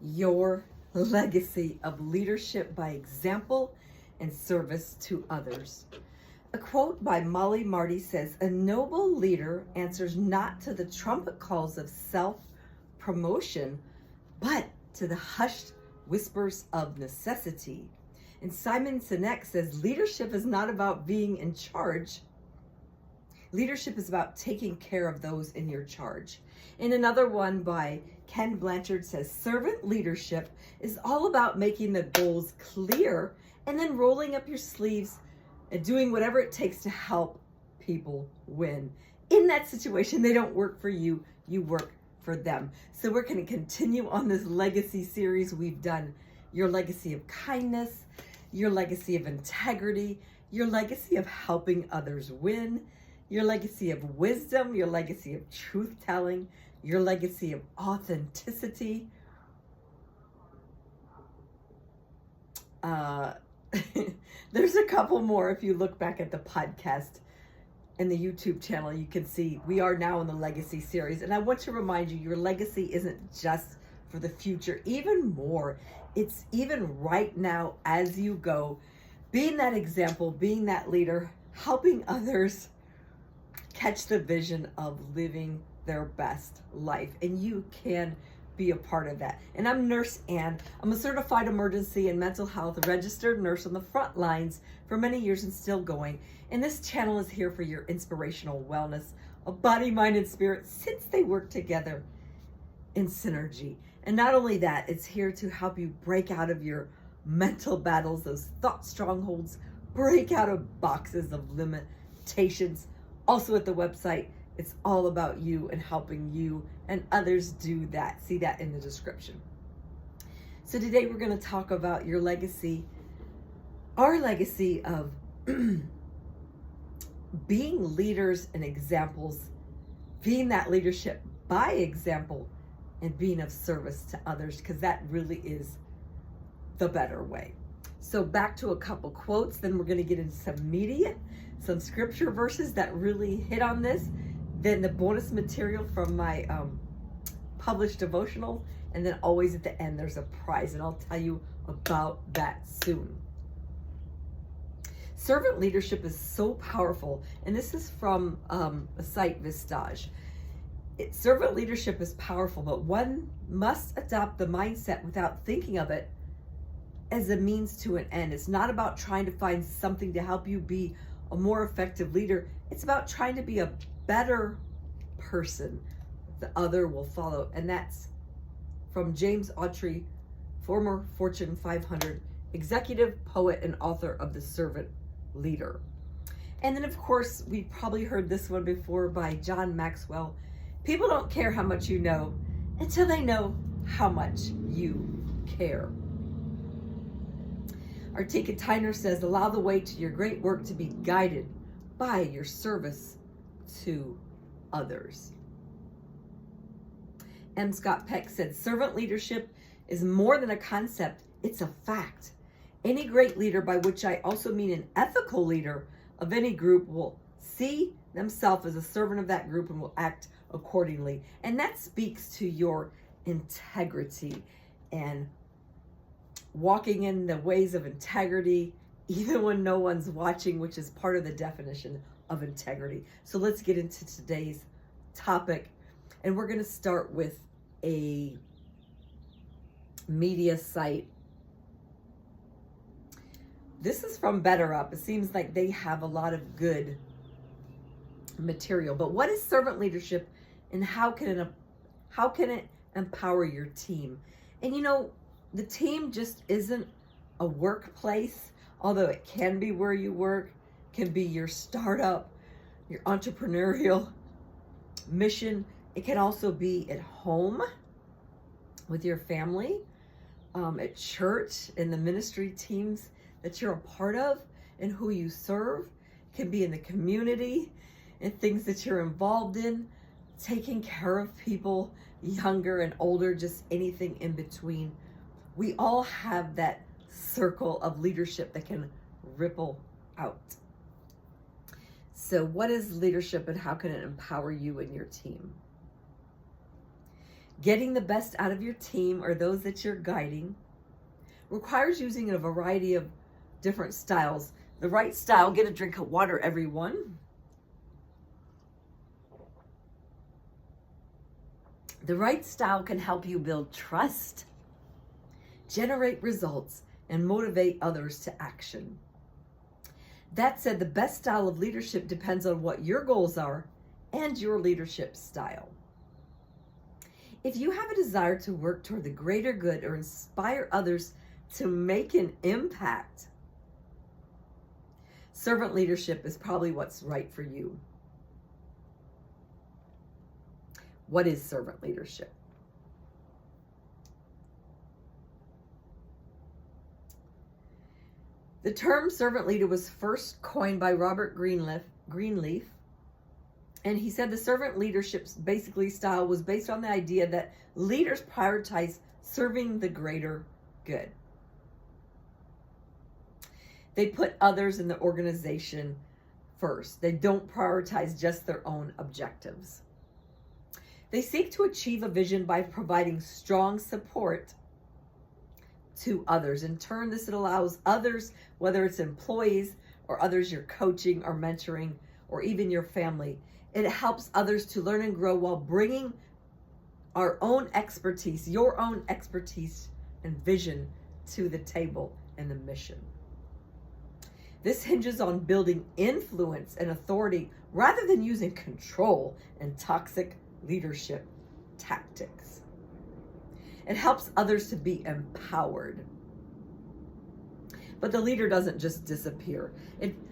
your legacy of leadership by example and service to others. A quote by Molly Marty says, "A noble leader answers not to the trumpet calls of self-promotion, but to the hushed whispers of necessity." And Simon Sinek says, "Leadership is not about being in charge. Leadership is about taking care of those in your charge." And another one by Ken Blanchard says, "Servant leadership is all about making the goals clear and then rolling up your sleeves and doing whatever it takes to help people win. In that situation, they don't work for you, you work for them." So we're going to continue on this legacy series. We've done your legacy of kindness, your legacy of integrity, your legacy of helping others win, your legacy of wisdom, your legacy of truth telling, your legacy of authenticity. There's a couple more. If you look back at the podcast and the YouTube channel, you can see we are now in the legacy series. And I want to remind you, your legacy isn't just for the future, even more. It's even right now as you go, being that example, being that leader, helping others catch the vision of living their best life. And you can be a part of that. And I'm Nurse Ann. I'm a certified emergency and mental health registered nurse on the front lines for many years and still going. And this channel is here for your inspirational wellness of body, mind, and spirit, since they work together in synergy. And not only that, it's here to help you break out of your mental battles, those thought strongholds, break out of boxes of limitations. Also at the website, it's all about you and helping you and others do that. See that in the description. So today we're going to talk about your legacy, our legacy of being leaders and examples, being that leadership by example, and being of service to others, because that really is the better way. So back to a couple quotes, then we're going to get into some media, some scripture verses that really hit on this, then the bonus material from my published devotional, and then always at the end there's a prize, and I'll tell you about that soon. Servant leadership is so powerful, and this is from a site, Vistage. Servant leadership is powerful, but one must adopt the mindset without thinking of it as a means to an end. It's not about trying to find something to help you be a more effective leader. It's about trying to be a better person. The other will follow. And that's from James Autry, former Fortune 500 executive, poet, and author of The Servant Leader. And then, of course, we've probably heard this one before by John Maxwell. People don't care how much you know until they know how much you care. Artika Tyner says, "Allow the way to your great work to be guided by your service to others." M. Scott Peck said, "Servant leadership is more than a concept, it's a fact. Any great leader, by which I also mean an ethical leader of any group, will see themselves as a servant of that group and will act accordingly." And that speaks to your integrity and walking in the ways of integrity, even when no one's watching, which is part of the definition of integrity. So let's get into today's topic. And we're going to start with a media site. This is from BetterUp. It seems like they have a lot of good material. But what is servant leadership, and how can it empower your team? And you know, the team just isn't a workplace, although it can be where you work, can be your startup, your entrepreneurial mission. It can also be at home with your family, at church, in the ministry teams that you're a part of and who you serve. It can be in the community and things that you're involved in, taking care of people younger and older, just anything in between. We all have that circle of leadership that can ripple out. So what is leadership and how can it empower you and your team? Getting the best out of your team or those that you're guiding requires using a variety of different styles. The right style, get a drink of water, everyone. The right style can help you build trust, generate results, and motivate others to action. That said, the best style of leadership depends on what your goals are and your leadership style. If you have a desire to work toward the greater good or inspire others to make an impact, servant leadership is probably what's right for you. What is servant leadership? The term servant leader was first coined by Robert Greenleaf, and he said the servant leadership basically style was based on the idea that leaders prioritize serving the greater good. They put others in the organization first. They don't prioritize just their own objectives. They seek to achieve a vision by providing strong support to others. In turn, this allows others, whether it's employees or others you're coaching or mentoring, or even your family, it helps others to learn and grow while bringing our own expertise, your own expertise and vision to the table and the mission. This hinges on building influence and authority rather than using control and toxic leadership tactics. It helps others to be empowered. But the leader doesn't just disappear.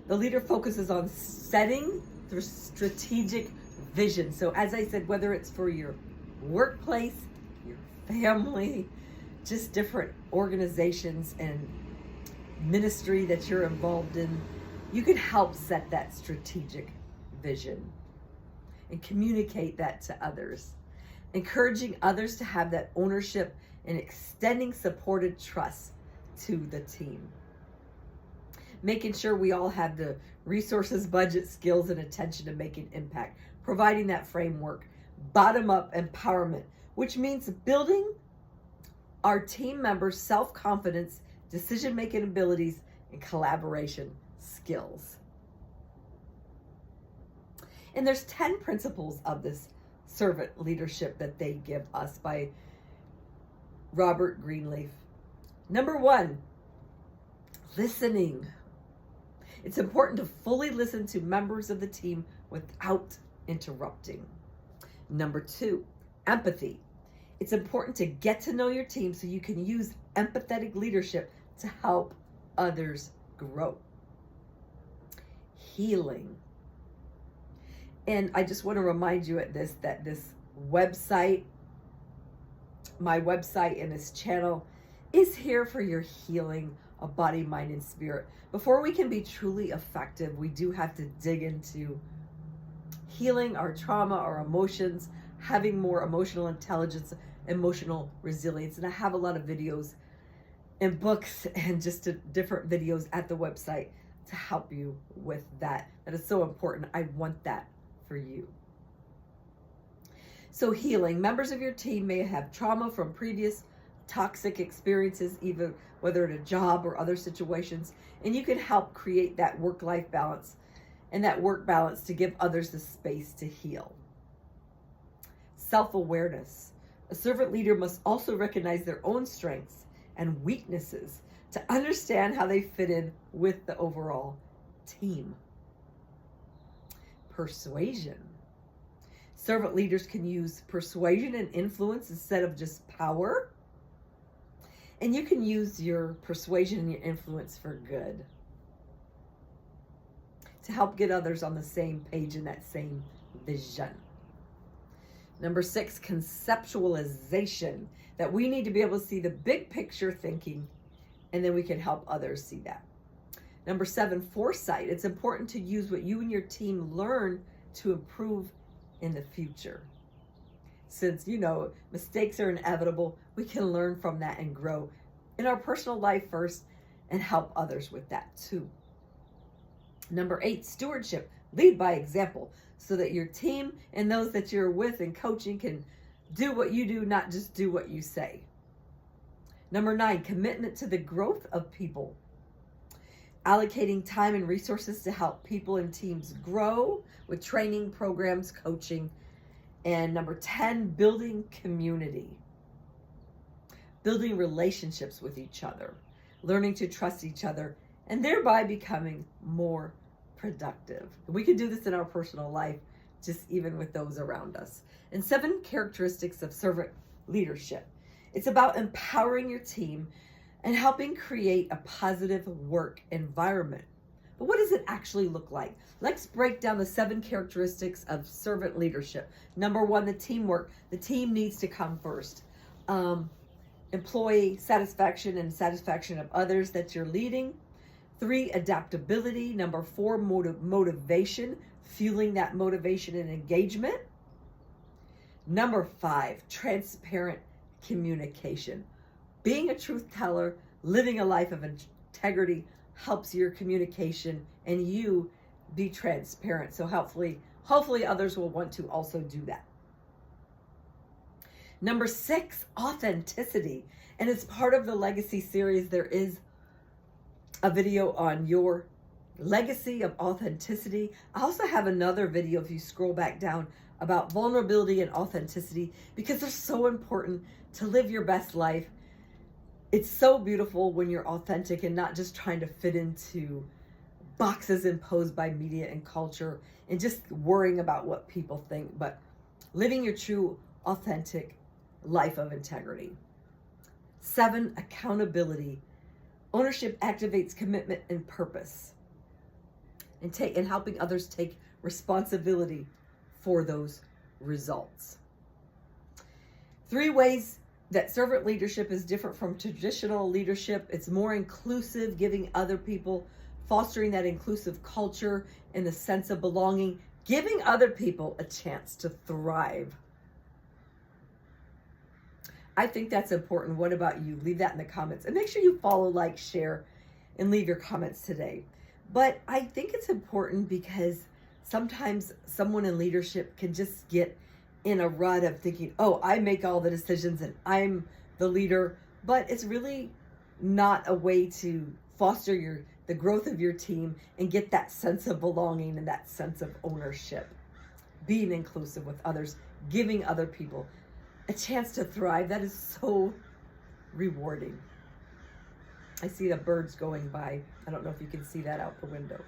The leader focuses on setting the strategic vision. So as I said, whether it's for your workplace, your family, just different organizations and ministry that you're involved in, you can help set that strategic vision and communicate that to others, encouraging others to have that ownership and extending supported trust to the team. Making sure we all have the resources, budget, skills, and attention to make an impact. Providing that framework, bottom-up empowerment, which means building our team members' self-confidence, decision-making abilities, and collaboration skills. And there's 10 principles of this servant leadership that they give us by Robert Greenleaf. Number 1, listening. It's important to fully listen to members of the team without interrupting. Number 2, empathy. It's important to get to know your team so you can use empathetic leadership to help others grow. Healing. And I just want to remind you that this website, my website and this channel is here for your healing of body, mind, and spirit. Before we can be truly effective, we do have to dig into healing our trauma, our emotions, having more emotional intelligence, emotional resilience. And I have a lot of videos and books and just different videos at the website to help you with that. That is so important. I want that for you. So healing. Members of your team may have trauma from previous toxic experiences, either whether at a job or other situations, and you can help create that work-life balance and that work balance to give others the space to heal. Self-awareness. A servant leader must also recognize their own strengths and weaknesses to understand how they fit in with the overall team. Persuasion. Servant leaders can use persuasion and influence instead of just power. And you can use your persuasion and your influence for good, to help get others on the same page in that same vision. Number 6, conceptualization. That we need to be able to see the big picture thinking, and then we can help others see that. Number 7, foresight. It's important to use what you and your team learn to improve in the future. Since, mistakes are inevitable, we can learn from that and grow in our personal life first and help others with that too. Number 8, stewardship. Lead by example so that your team and those that you're with and coaching can Do what you do, not just do what you say. Number 9, commitment to the growth of people. Allocating time and resources to help people and teams grow with training, programs, coaching. And number 10, building community. Building relationships with each other. Learning to trust each other and thereby becoming more productive. We can do this in our personal life, just even with those around us. And 7 characteristics of servant leadership. It's about empowering your team and helping create a positive work environment. But what does it actually look like? Let's break down the 7 characteristics of servant leadership. Number 1, the teamwork. The team needs to come first. Employee satisfaction and satisfaction of others that you're leading. 3, adaptability. Number 4, motivation, fueling that motivation and engagement. Number 5, transparent communication. Being a truth teller, living a life of integrity helps your communication and you be transparent. So hopefully others will want to also do that. Number 6, authenticity. And as part of the Legacy series, there is a video on your legacy of authenticity. I also have another video, if you scroll back down, about vulnerability and authenticity, because they're so important to live your best life. It's so beautiful when you're authentic and not just trying to fit into boxes imposed by media and culture and just worrying about what people think, but living your true, authentic life of integrity. 7, accountability. Ownership activates commitment and purpose, and helping others take responsibility for those results. 3 ways that servant leadership is different from traditional leadership. It's more inclusive, giving other people, fostering that inclusive culture and the sense of belonging, giving other people a chance to thrive. I think that's important. What about you? Leave that in the comments. And make sure you follow, like, share, and leave your comments today. But I think it's important because sometimes someone in leadership can just get in a rut of thinking, oh, I make all the decisions and I'm the leader. But it's really not a way to foster the growth of your team and get that sense of belonging and that sense of ownership. Being inclusive with others, giving other people a chance to thrive. That is so rewarding. I see the birds going by. I don't know if you can see that out the window.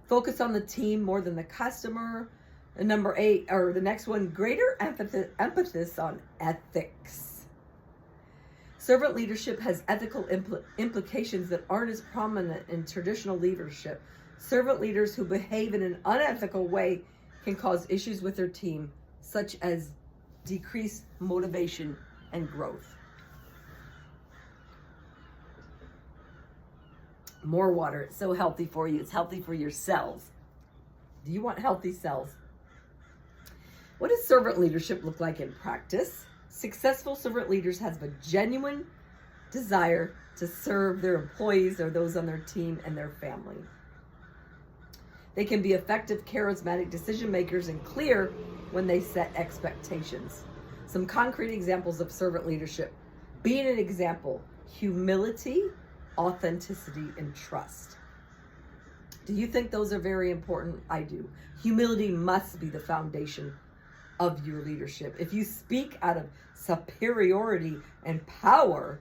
Focus on the team more than the customer. And number 8, or the next one, greater emphasis on ethics. Servant leadership has ethical implications that aren't as prominent in traditional leadership. Servant leaders who behave in an unethical way can cause issues with their team, such as decreased motivation and growth. More water. It's so healthy for you. It's healthy for your cells. Do you want healthy cells? What does servant leadership look like in practice? Successful servant leaders have a genuine desire to serve their employees or those on their team and their family. They can be effective, charismatic decision makers and clear when they set expectations. Some concrete examples of servant leadership. Being an example, humility, authenticity, and trust. Do you think those are very important? I do. Humility must be the foundation of your leadership. If you speak out of superiority and power,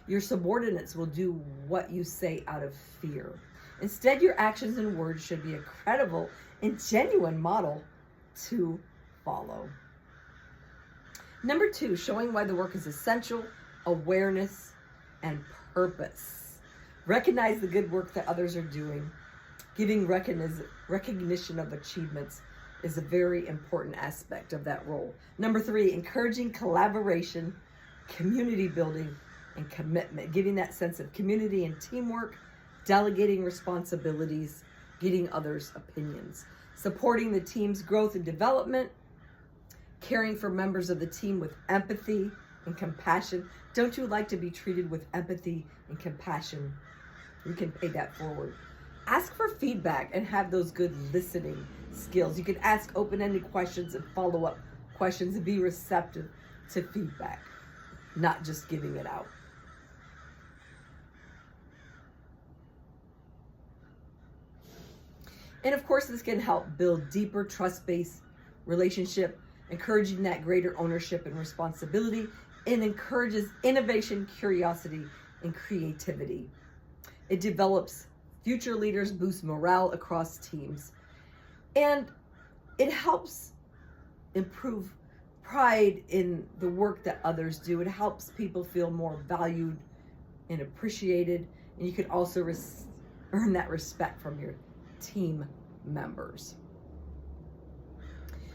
your subordinates will do what you say out of fear. Instead, your actions and words should be a credible and genuine model to follow. Number 2, showing why the work is essential, awareness, and purpose. Recognize the good work that others are doing. Giving recognition of achievements is a very important aspect of that role. Number 3, encouraging collaboration, community building, and commitment. Giving that sense of community and teamwork, delegating responsibilities, getting others' opinions. Supporting the team's growth and development, caring for members of the team with empathy and compassion. Don't you like to be treated with empathy and compassion? You can pay that forward. Ask for feedback and have those good listening skills. You can ask open-ended questions and follow-up questions and be receptive to feedback, not just giving it out. And of course, this can help build deeper trust-based relationship, encouraging that greater ownership and responsibility, and encourages innovation, curiosity, and creativity. It develops future leaders, boosts morale across teams, and it helps improve pride in the work that others do. It helps people feel more valued and appreciated, and you can also earn that respect from your team members.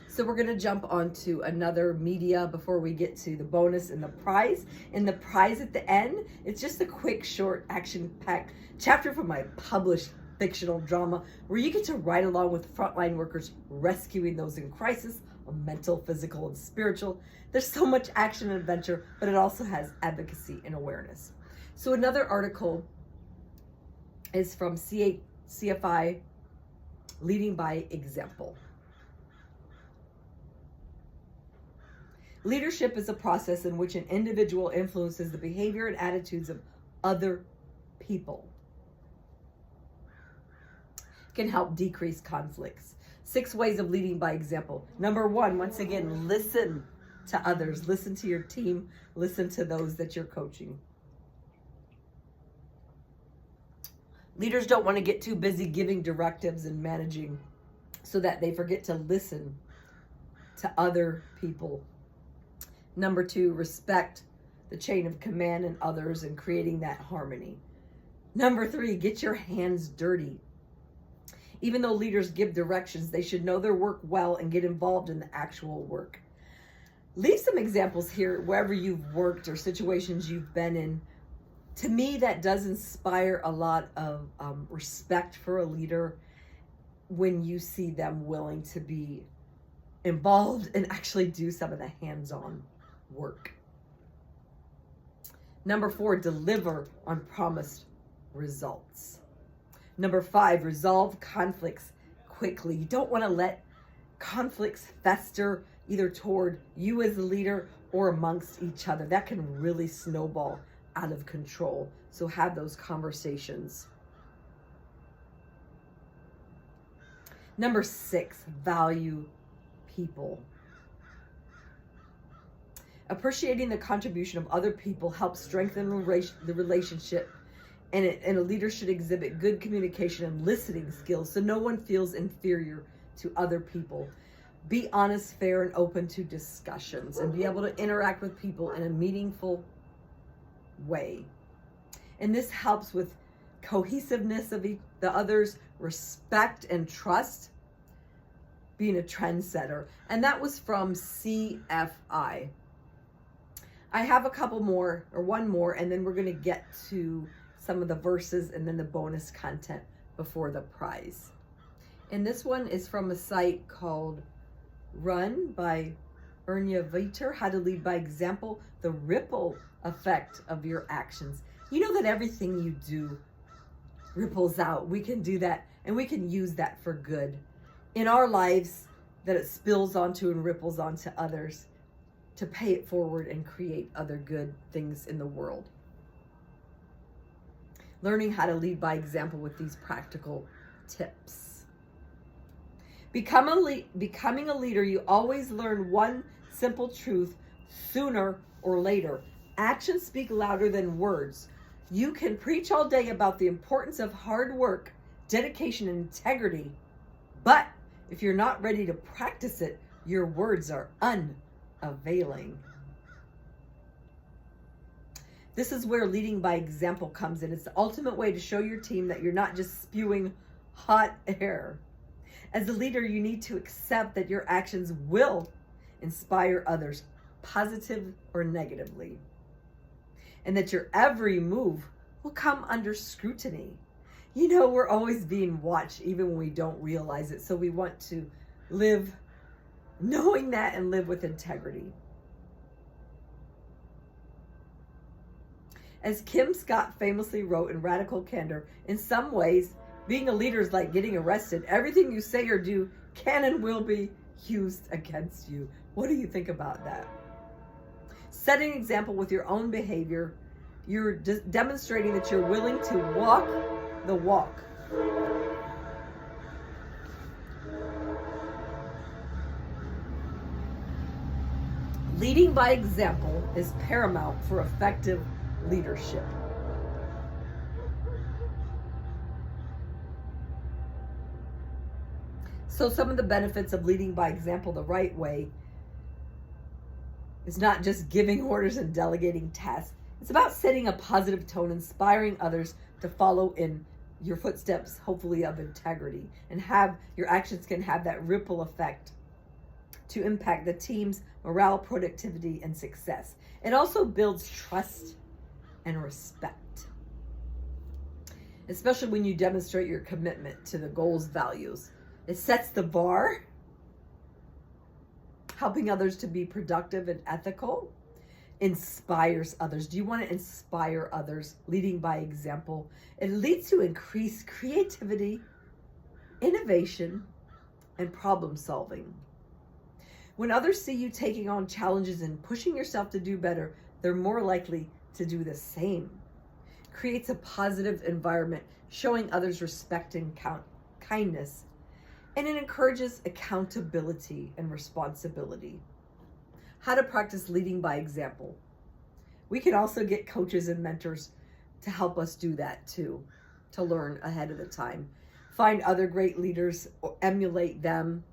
So we're going to jump onto another media before we get to the bonus and the prize. And the prize at the end, it's just a quick, short, action-packed chapter from my published fictional drama where you get to ride along with frontline workers rescuing those in crisis, mental, physical, and spiritual. There's so much action and adventure, but it also has advocacy and awareness. So another article is from CFI, Leading by Example. Leadership is a process in which an individual influences the behavior and attitudes of other people. It can help decrease conflicts. 6 ways of leading by example. Number 1, once again, listen to others. Listen to your team. Listen to those that you're coaching. Leaders don't want to get too busy giving directives and managing so that they forget to listen to other people. Number 2, respect the chain of command and others and creating that harmony. Number 3, get your hands dirty. Even though leaders give directions, they should know their work well and get involved in the actual work. Leave some examples here wherever you've worked or situations you've been in. To me, that does inspire a lot of respect for a leader when you see them willing to be involved and actually do some of the hands-on work. Number 4, deliver on promised results. Number 5, resolve conflicts quickly. You don't want to let conflicts fester either toward you as a leader or amongst each other. That can really snowball out of control. So have those conversations. Number 6, value people. Appreciating the contribution of other people helps strengthen the relationship, and a leader should exhibit good communication and listening skills so no one feels inferior to other people. Be honest, fair, and open to discussions, and be able to interact with people in a meaningful way. And this helps with cohesiveness of the others, respect and trust, being a trendsetter. And that was from CFI. I have a couple more, or one more, and then we're going to get to some of the verses and then the bonus content before the prize. And this one is from a site called Run by Ernya Viter, How to Lead by Example, the ripple effect of your actions. You know that everything you do ripples out. We can do that, and we can use that for good in our lives, that it spills onto and ripples onto others, to pay it forward and create other good things in the world. Learning how to lead by example with these practical tips. Becoming a leader, you always learn one simple truth sooner or later. Actions speak louder than words. You can preach all day about the importance of hard work, dedication, and integrity, but if you're not ready to practice it, your words are unavailing. This is where leading by example comes in. It's the ultimate way to show your team that you're not just spewing hot air. As a leader, you need to accept that your actions will inspire others, positive or negatively, and that your every move will come under scrutiny. You know, we're always being watched, even when we don't realize it. So we want to live knowing that and live with integrity. As Kim Scott famously wrote in Radical Candor, in some ways, Being a leader is like getting arrested. Everything you say or do can and will be used against you. What do you think about that? Setting an example with your own behavior, you're demonstrating that you're willing to walk the walk. Leading by example is paramount for effective leadership. So some of the benefits of leading by example the right way is not just giving orders and delegating tasks. It's about setting a positive tone, inspiring others to follow in your footsteps, hopefully of integrity, and have your actions can have that ripple effect to impact the team's morale, productivity, and success. It also builds trust and respect, especially when you demonstrate your commitment to the goals, values. It sets the bar, helping others to be productive and ethical, inspires others. Do you want to inspire others? Leading by example. It leads to increased creativity, innovation, and problem solving. When others see you taking on challenges and pushing yourself to do better, they're more likely to do the same. Creates a positive environment, showing others respect and kindness. And it encourages accountability and responsibility. How to practice leading by example. We can also get coaches and mentors to help us do that too, to learn ahead of the time. Find other great leaders or emulate them.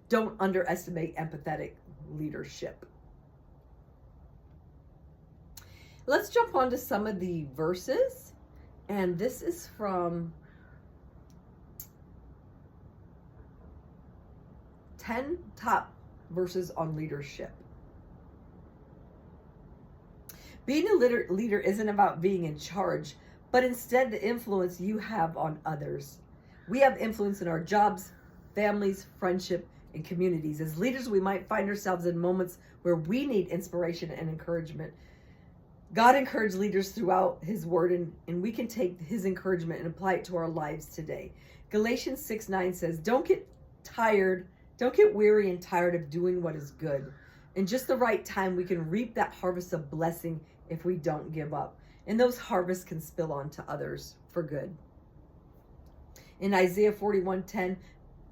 Don't underestimate empathetic leadership. Let's jump on to some of the verses. And this is from 10 top verses on leadership. Being a leader isn't about being in charge, but instead the influence you have on others. We have influence in our jobs, families, friendship, and communities. As leaders, we might find ourselves in moments where we need inspiration and encouragement. God encouraged leaders throughout his word, and we can take his encouragement and apply it to our lives today. Galatians 6:9 says, don't get weary and tired of doing what is good. In just the right time, we can reap that harvest of blessing if we don't give up. And those harvests can spill on to others for good. In Isaiah 41:10,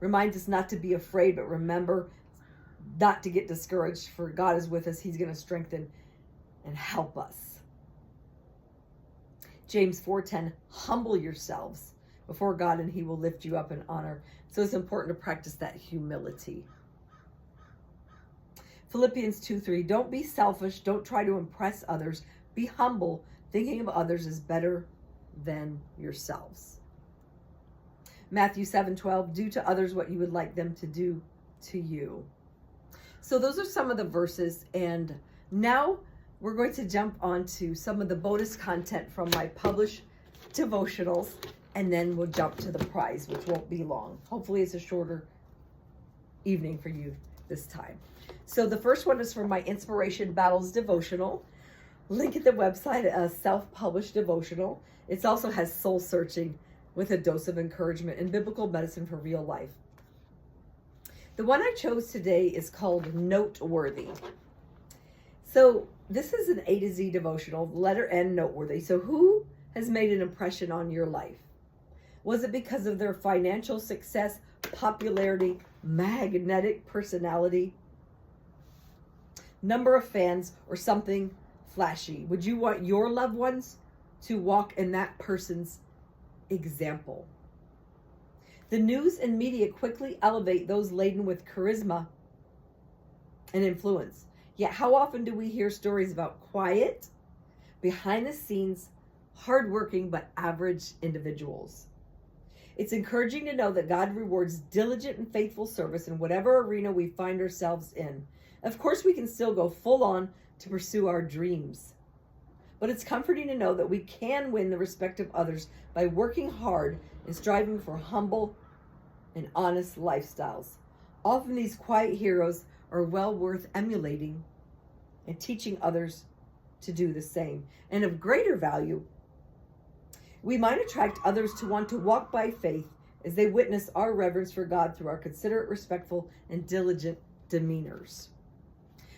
reminds us not to be afraid, but remember not to get discouraged, for God is with us. He's going to strengthen and help us. James 4:10, humble yourselves before God and he will lift you up in honor. So it's important to practice that humility. Philippians 2:3, don't be selfish. Don't try to impress others. Be humble. Thinking of others is better than yourselves. Matthew 7:12, do to others what you would like them to do to you. So those are some of the verses. And now we're going to jump on to some of the bonus content from my published devotionals. And then we'll jump to the prize, which won't be long. Hopefully it's a shorter evening for you this time. So the first one is from my Inspiration Battles devotional. Link at the website, a self-published devotional. It also has soul searching with a dose of encouragement and biblical medicine for real life. The one I chose today is called Noteworthy. So this is an A to Z devotional, letter N, noteworthy. So who has made an impression on your life? Was it because of their financial success, popularity, magnetic personality, number of fans, or something flashy? Would you want your loved ones to walk in that person's example? The news and media quickly elevate those laden with charisma and influence. Yet how often do we hear stories about quiet, behind the scenes, hardworking but average individuals? It's encouraging to know that God rewards diligent and faithful service in whatever arena we find ourselves in. Of course, we can still go full on to pursue our dreams. But it's comforting to know that we can win the respect of others by working hard and striving for humble and honest lifestyles. Often these quiet heroes are well worth emulating and teaching others to do the same. And of greater value, We might attract others to want to walk by faith as they witness our reverence for God through our considerate, respectful, and diligent demeanors.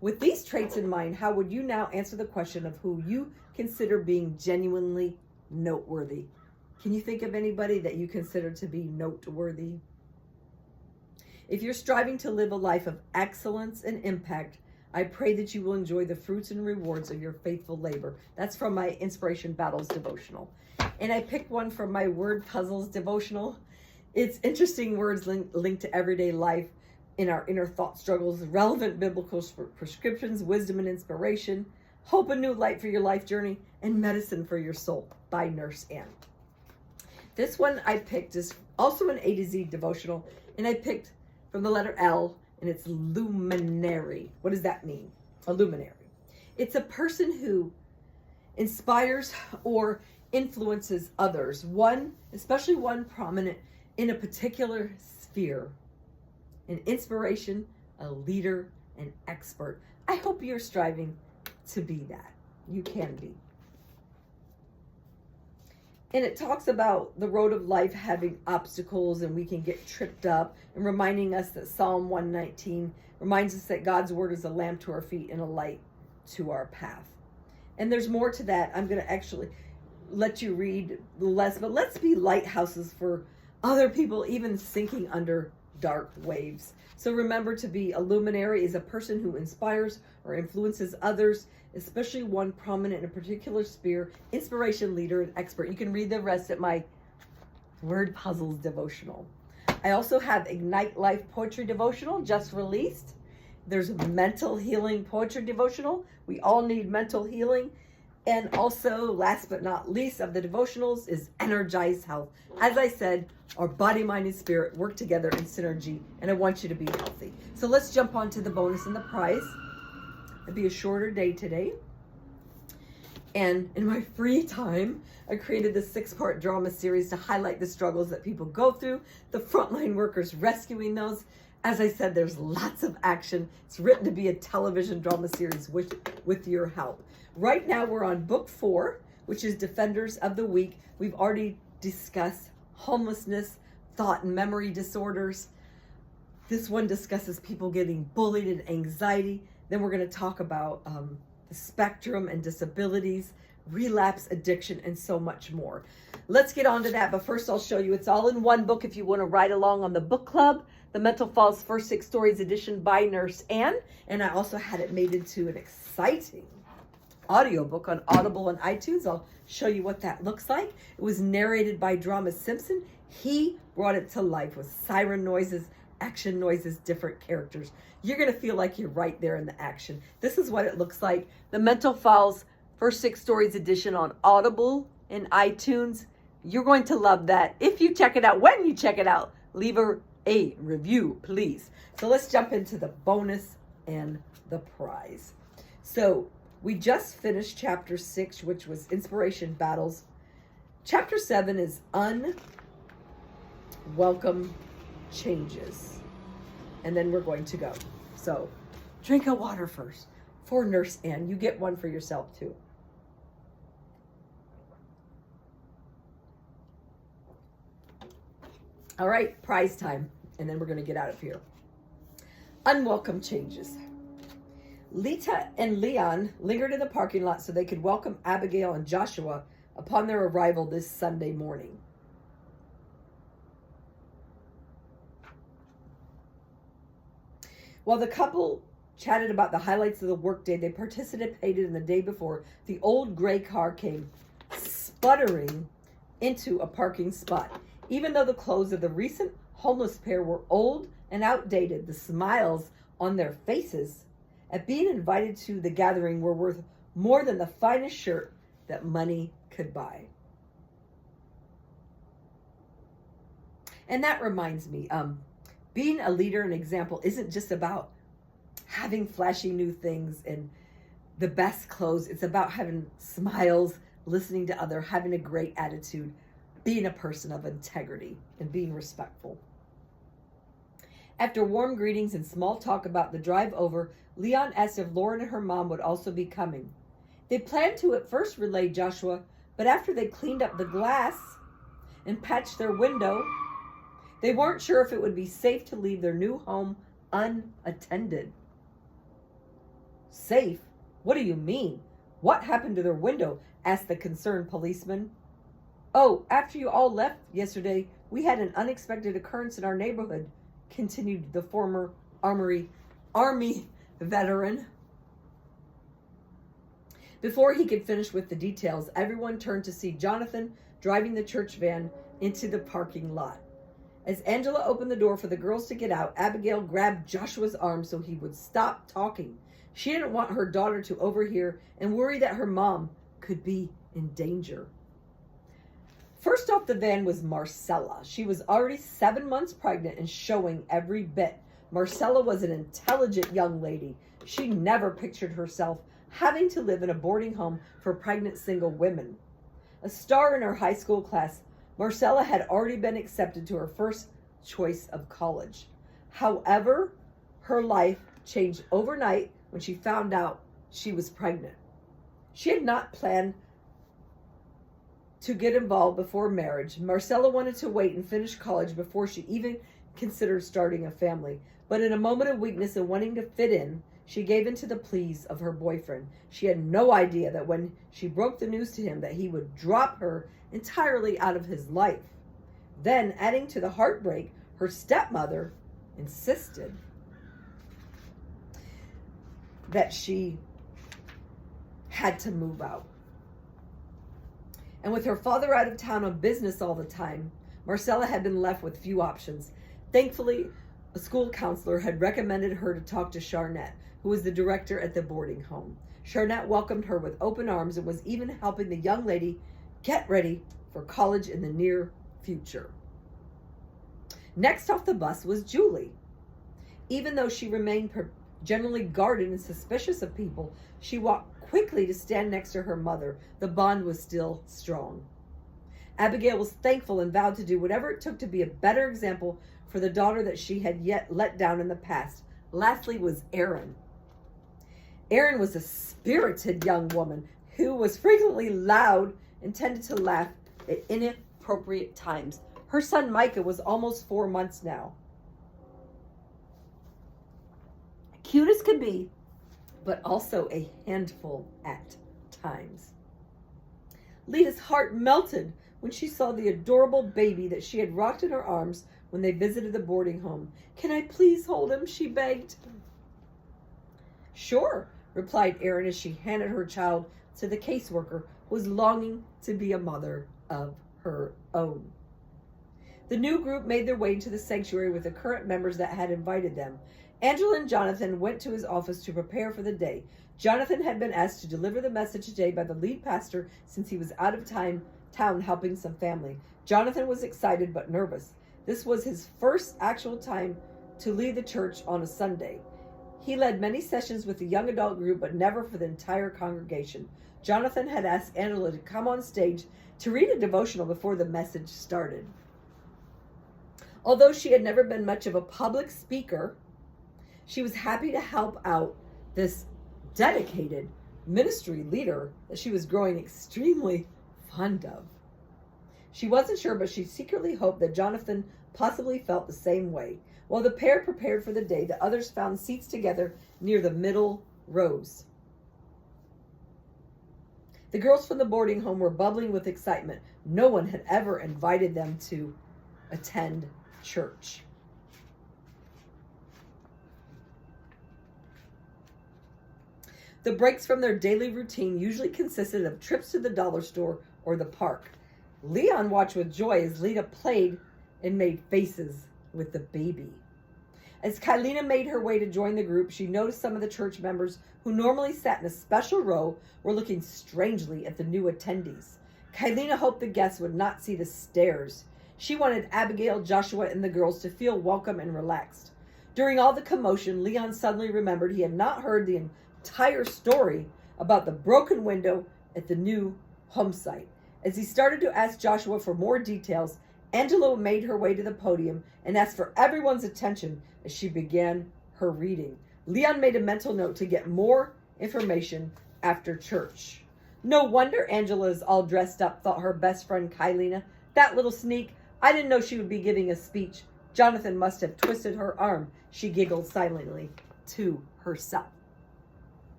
With these traits in mind, how would you now answer the question of who you consider being genuinely noteworthy? Can you think of anybody that you consider to be noteworthy? If you're striving to live a life of excellence and impact, I pray that you will enjoy the fruits and rewards of your faithful labor. That's from my Inspiration Battles devotional. And I picked one from my Word Puzzles devotional. It's interesting words linked to everyday life in our inner thought struggles, relevant biblical prescriptions, wisdom and inspiration, hope and new light for your life journey, and medicine for your soul by Nurse Ann. This one I picked is also an A to Z devotional, and I picked from the letter L, and it's luminary. What does that mean? A luminary. It's a person who inspires or influences others, especially one prominent in a particular sphere. An inspiration, a leader, an expert. I hope you're striving to be that. You can be. And it talks about the road of life having obstacles and we can get tripped up, and reminding us that Psalm 119 reminds us that God's word is a lamp to our feet and a light to our path. And there's more to that. I'm going to actually let you read less, but let's be lighthouses for other people, even sinking under dark waves. So remember, to be a luminary is a person who inspires or influences others, especially one prominent in a particular sphere, inspiration, leader, and expert. You can read the rest at my Word Puzzles devotional. I also have Ignite Life Poetry devotional just released. There's a mental healing poetry devotional. We all need mental healing. And also, last but not least of the devotionals is Energize Health. As I said, our body, mind, and spirit work together in synergy, and I want you to be healthy. So let's jump on to the bonus and the prize. It'll be a shorter day today. And in my free time, I created this 6-part drama series to highlight the struggles that people go through, the frontline workers rescuing those. As I said, there's lots of action. It's written to be a television drama series with your help. Right now, we're on book 4, which is Defenders of the Weak. We've already discussed homelessness, thought and memory disorders. This one discusses people getting bullied and anxiety. Then we're going to talk about the spectrum and disabilities, relapse, addiction, and so much more. Let's get on to that. But first, I'll show you. It's all in one book if you want to ride along on the book club. The Mental Falls First 6 Stories edition by Nurse Ann. And I also had it made into an exciting audiobook on Audible and iTunes. I'll show you what that looks like. It was narrated by Drama Simpson. He brought it to life with siren noises, action noises, different characters. You're going to feel like you're right there in the action. This is what it looks like. The Mental Falls First 6 Stories edition on Audible and iTunes. You're going to love that. If you check it out, when you check it out, leave a review, please. So let's jump into the bonus and the prize. So we just finished chapter 6, which was Inspiration Battles. Chapter 7 is Unwelcome Changes. And then we're going to go. So drink a water first for Nurse Ann. You get one for yourself too. All right, prize time. And then we're going to get out of here. Unwelcome changes. Lita and Leon lingered in the parking lot so they could welcome Abigail and Joshua upon their arrival this Sunday morning. While the couple chatted about the highlights of the workday, they participated in the day before the old gray car came sputtering into a parking spot. Even though the clothes of the recent homeless pair were old and outdated, the smiles on their faces at being invited to the gathering were worth more than the finest shirt that money could buy. And that reminds me, being a leader and example isn't just about having flashy new things and the best clothes. It's about having smiles, listening to others, having a great attitude, being a person of integrity, and being respectful. After warm greetings and small talk about the drive over, Leon asked if Lauren and her mom would also be coming. They planned to at first relay Joshua But after they cleaned up the glass and patched their window, they weren't sure if it would be safe to leave their new home unattended. Safe? What do you mean? What happened to their window? Asked the concerned policeman. Oh, after you all left yesterday, we had an unexpected occurrence in our neighborhood, continued the former Army veteran. Before he could finish with the details, everyone turned to see Jonathan driving the church van into the parking lot. As Angela opened the door for the girls to get out, Abigail grabbed Joshua's arm so he would stop talking. She didn't want her daughter to overhear and worry that her mom could be in danger. First off the van was Marcella. She was already 7 months pregnant and showing every bit. Marcella was an intelligent young lady. She never pictured herself having to live in a boarding home for pregnant single women. A star in her high school class, Marcella had already been accepted to her first choice of college. However, her life changed overnight when she found out she was pregnant. She had not planned to get involved before marriage. Marcella wanted to wait and finish college before she even considered starting a family. But in a moment of weakness and wanting to fit in, she gave in to the pleas of her boyfriend. She had no idea that when she broke the news to him that he would drop her entirely out of his life. Then, adding to the heartbreak, her stepmother insisted that she had to move out. And with her father out of town on business all the time, Marcella had been left with few options. Thankfully, a school counselor had recommended her to talk to Charnette, who was the director at the boarding home. Charnette welcomed her with open arms and was even helping the young lady get ready for college in the near future. Next off the bus was Julie. Even though she remained generally guarded and suspicious of people, she walked quickly to stand next to her mother. The bond was still strong. Abigail was thankful and vowed to do whatever it took to be a better example for the daughter that she had yet let down in the past. Lastly was Erin. Erin was a spirited young woman who was frequently loud and tended to laugh at inappropriate times. Her son Micah was almost 4 months now. Cute as could be, but also a handful at times. Lita's heart melted when she saw the adorable baby that she had rocked in her arms when they visited the boarding home. "Can I please hold him?" she begged. "Sure," replied Erin as she handed her child to the caseworker, who was longing to be a mother of her own. The new group made their way to the sanctuary with the current members that had invited them. Angela and Jonathan went to his office to prepare for the day. Jonathan had been asked to deliver the message today by the lead pastor since he was out of town helping some family. Jonathan was excited but nervous. This was his first actual time to lead the church on a Sunday. He led many sessions with the young adult group, but never for the entire congregation. Jonathan had asked Angela to come on stage to read a devotional before the message started. Although she had never been much of a public speaker, she was happy to help out this dedicated ministry leader that she was growing extremely fond of. She wasn't sure, but she secretly hoped that Jonathan possibly felt the same way. While the pair prepared for the day, the others found seats together near the middle rows. The girls from the boarding home were bubbling with excitement. No one had ever invited them to attend church. The breaks from their daily routine usually consisted of trips to the dollar store or the park. Leon watched with joy as Lita played and made faces with the baby. As Kylina made her way to join the group, she noticed some of the church members who normally sat in a special row were looking strangely at the new attendees. Kylina hoped the guests would not see the stares. She wanted Abigail, Joshua, and the girls to feel welcome and relaxed. During all the commotion, Leon suddenly remembered he had not heard the entire story about the broken window at the new home site. As he started to ask Joshua for more details, Angela made her way to the podium and asked for everyone's attention as she began her reading. Leon made a mental note to get more information after church. No wonder Angela's all dressed up, thought her best friend Kylina. That little sneak. I didn't know she would be giving a speech. Jonathan must have twisted her arm, she giggled silently to herself.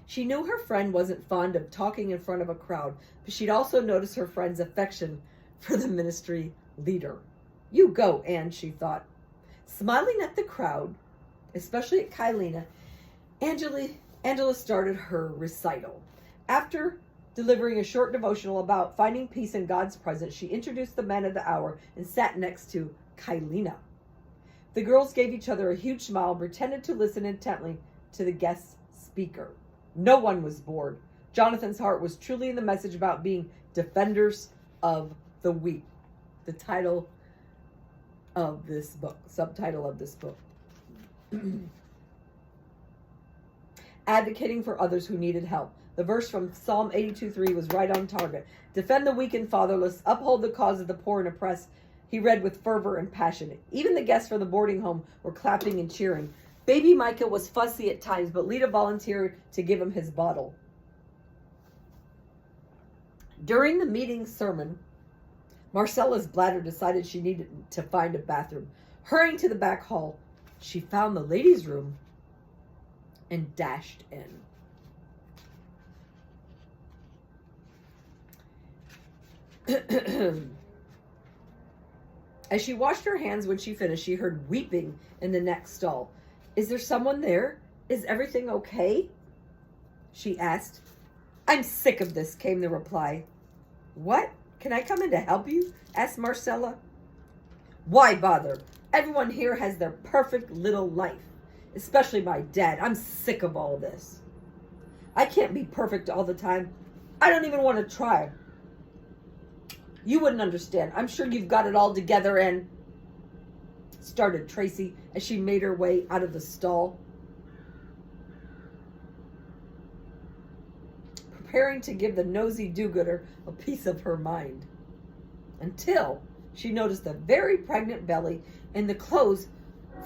She knew her friend wasn't fond of talking in front of a crowd, but she'd also noticed her friend's affection for the ministry leader. You go, Anne, she thought. Smiling at the crowd, especially at Kylina, Angela started her recital. After delivering a short devotional about finding peace in God's presence, she introduced the man of the hour and sat next to Kylina. The girls gave each other a huge smile and pretended to listen intently to the guest speaker. No one was bored. Jonathan's heart was truly in the message about being defenders of the weak. The title of this book, subtitle of this book. Advocating for others who needed help. The verse from Psalm 82:3 was right on target. Defend the weak and fatherless, uphold the cause of the poor and oppressed. He read with fervor and passion. Even the guests from the boarding home were clapping and cheering. Baby Micah was fussy at times, but Lita volunteered to give him his bottle. During the meeting sermon, Marcella's bladder decided she needed to find a bathroom. Hurrying to the back hall, she found the ladies' room and dashed in. As she washed her hands when she finished, she heard weeping in the next stall. Is there someone there? Is everything okay? She asked. I'm sick of this, came the reply. What? Can I come in to help you? Asked Marcella. Why bother? Everyone here has their perfect little life, especially my dad. I'm sick of all this. I can't be perfect all the time. I don't even want to try. You wouldn't understand. I'm sure you've got it all together and... started Tracy as she made her way out of the stall. Preparing to give the nosy do-gooder a piece of her mind. Until she noticed a very pregnant belly and the clothes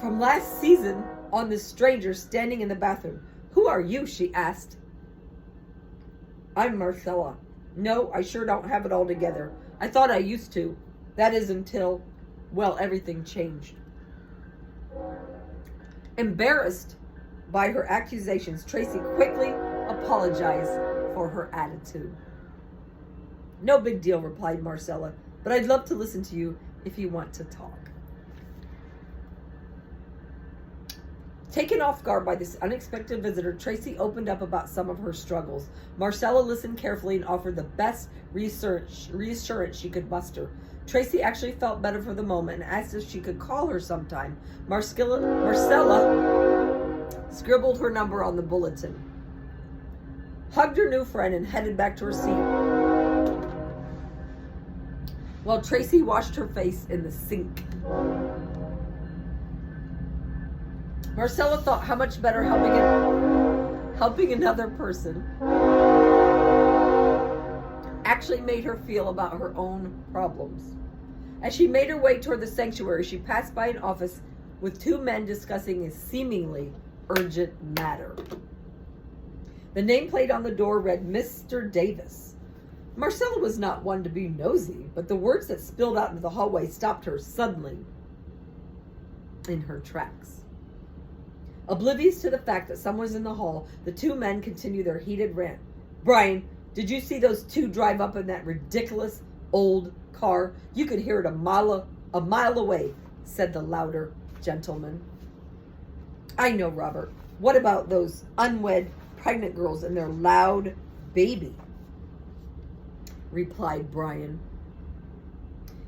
from last season on the stranger standing in the bathroom. Who are you? She asked. I'm Marcella. No, I sure don't have it all together. I thought I used to. That is until, well, everything changed. Embarrassed by her accusations, Tracy quickly apologized for her attitude. No big deal, replied Marcella, but I'd love to listen to you if you want to talk. Taken off guard by this unexpected visitor, Tracy opened up about some of her struggles. Marcella listened carefully and offered the best reassurance she could muster. Tracy actually felt better for the moment and asked if she could call her sometime. Marcella scribbled her number on the bulletin, hugged her new friend, and headed back to her seat, while Tracy washed her face in the sink. Marcella thought how much better helping another person actually made her feel about her own problems. As she made her way toward the sanctuary, she passed by an office with two men discussing a seemingly urgent matter. The nameplate on the door read Mr. Davis. Marcella was not one to be nosy, but the words that spilled out into the hallway stopped her suddenly in her tracks. Oblivious to the fact that someone was in the hall, the two men continued their heated rant. Brian, did you see those two drive up in that ridiculous old car? You could hear it a mile away, said the louder gentleman. I know, Robert. What about those unwed pregnant girls and their loud baby? Replied Brian.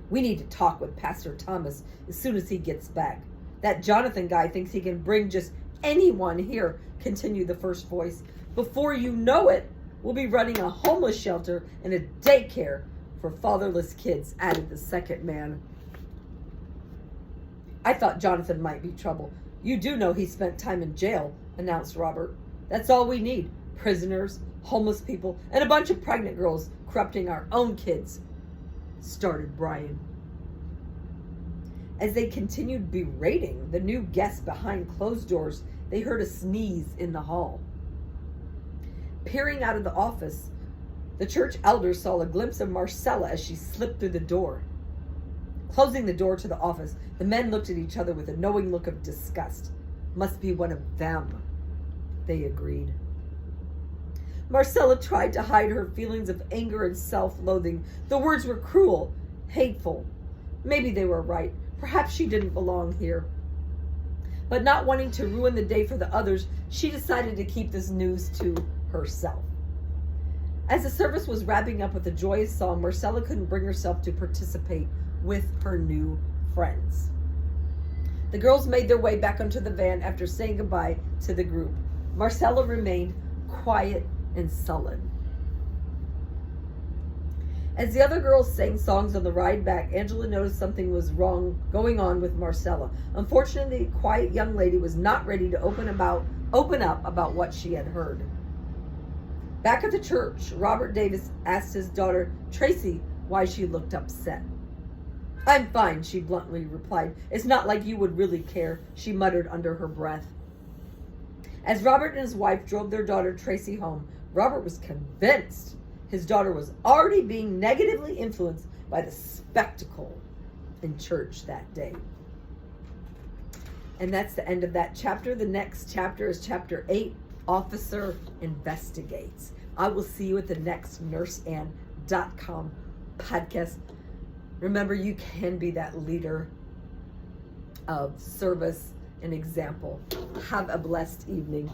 We need to talk with Pastor Thomas as soon as he gets back. That Jonathan guy thinks he can bring just anyone here, continued the first voice. Before you know it, we'll be running a homeless shelter and a daycare for fatherless kids, added the second man. I thought Jonathan might be trouble. You do know he spent time in jail, announced Robert. That's all we need. Prisoners, homeless people, and a bunch of pregnant girls corrupting our own kids, started Brian. As they continued berating the new guests behind closed doors, they heard a sneeze in the hall. Peering out of the office The church elders saw a glimpse of Marcella as she slipped through the door. Closing the door to the office, the men looked at each other with a knowing look of disgust. Must be one of them, they agreed. Marcella tried to hide her feelings of anger and self-loathing. The words were cruel, hateful. Maybe they were right. Perhaps she didn't belong here. But not wanting to ruin the day for the others, she decided to keep this news to herself. As the service was wrapping up with a joyous song, Marcella couldn't bring herself to participate with her new friends. The girls made their way back onto the van after saying goodbye to the group. Marcella remained quiet and sullen. As the other girls sang songs on the ride back, Angela noticed something was wrong going on with Marcella. Unfortunately, the quiet young lady was not ready to open up about what she had heard. Back at the church, Robert Davis asked his daughter, Tracy, why she looked upset. I'm fine, she bluntly replied. It's not like you would really care, she muttered under her breath. As Robert and his wife drove their daughter Tracy home, Robert was convinced his daughter was already being negatively influenced by the spectacle in church that day. And that's the end of that chapter. The next chapter is chapter 8, Officer Investigates. I will see you at the next NurseAnn.com podcast. Remember, you can be that leader of service and example. Have a blessed evening.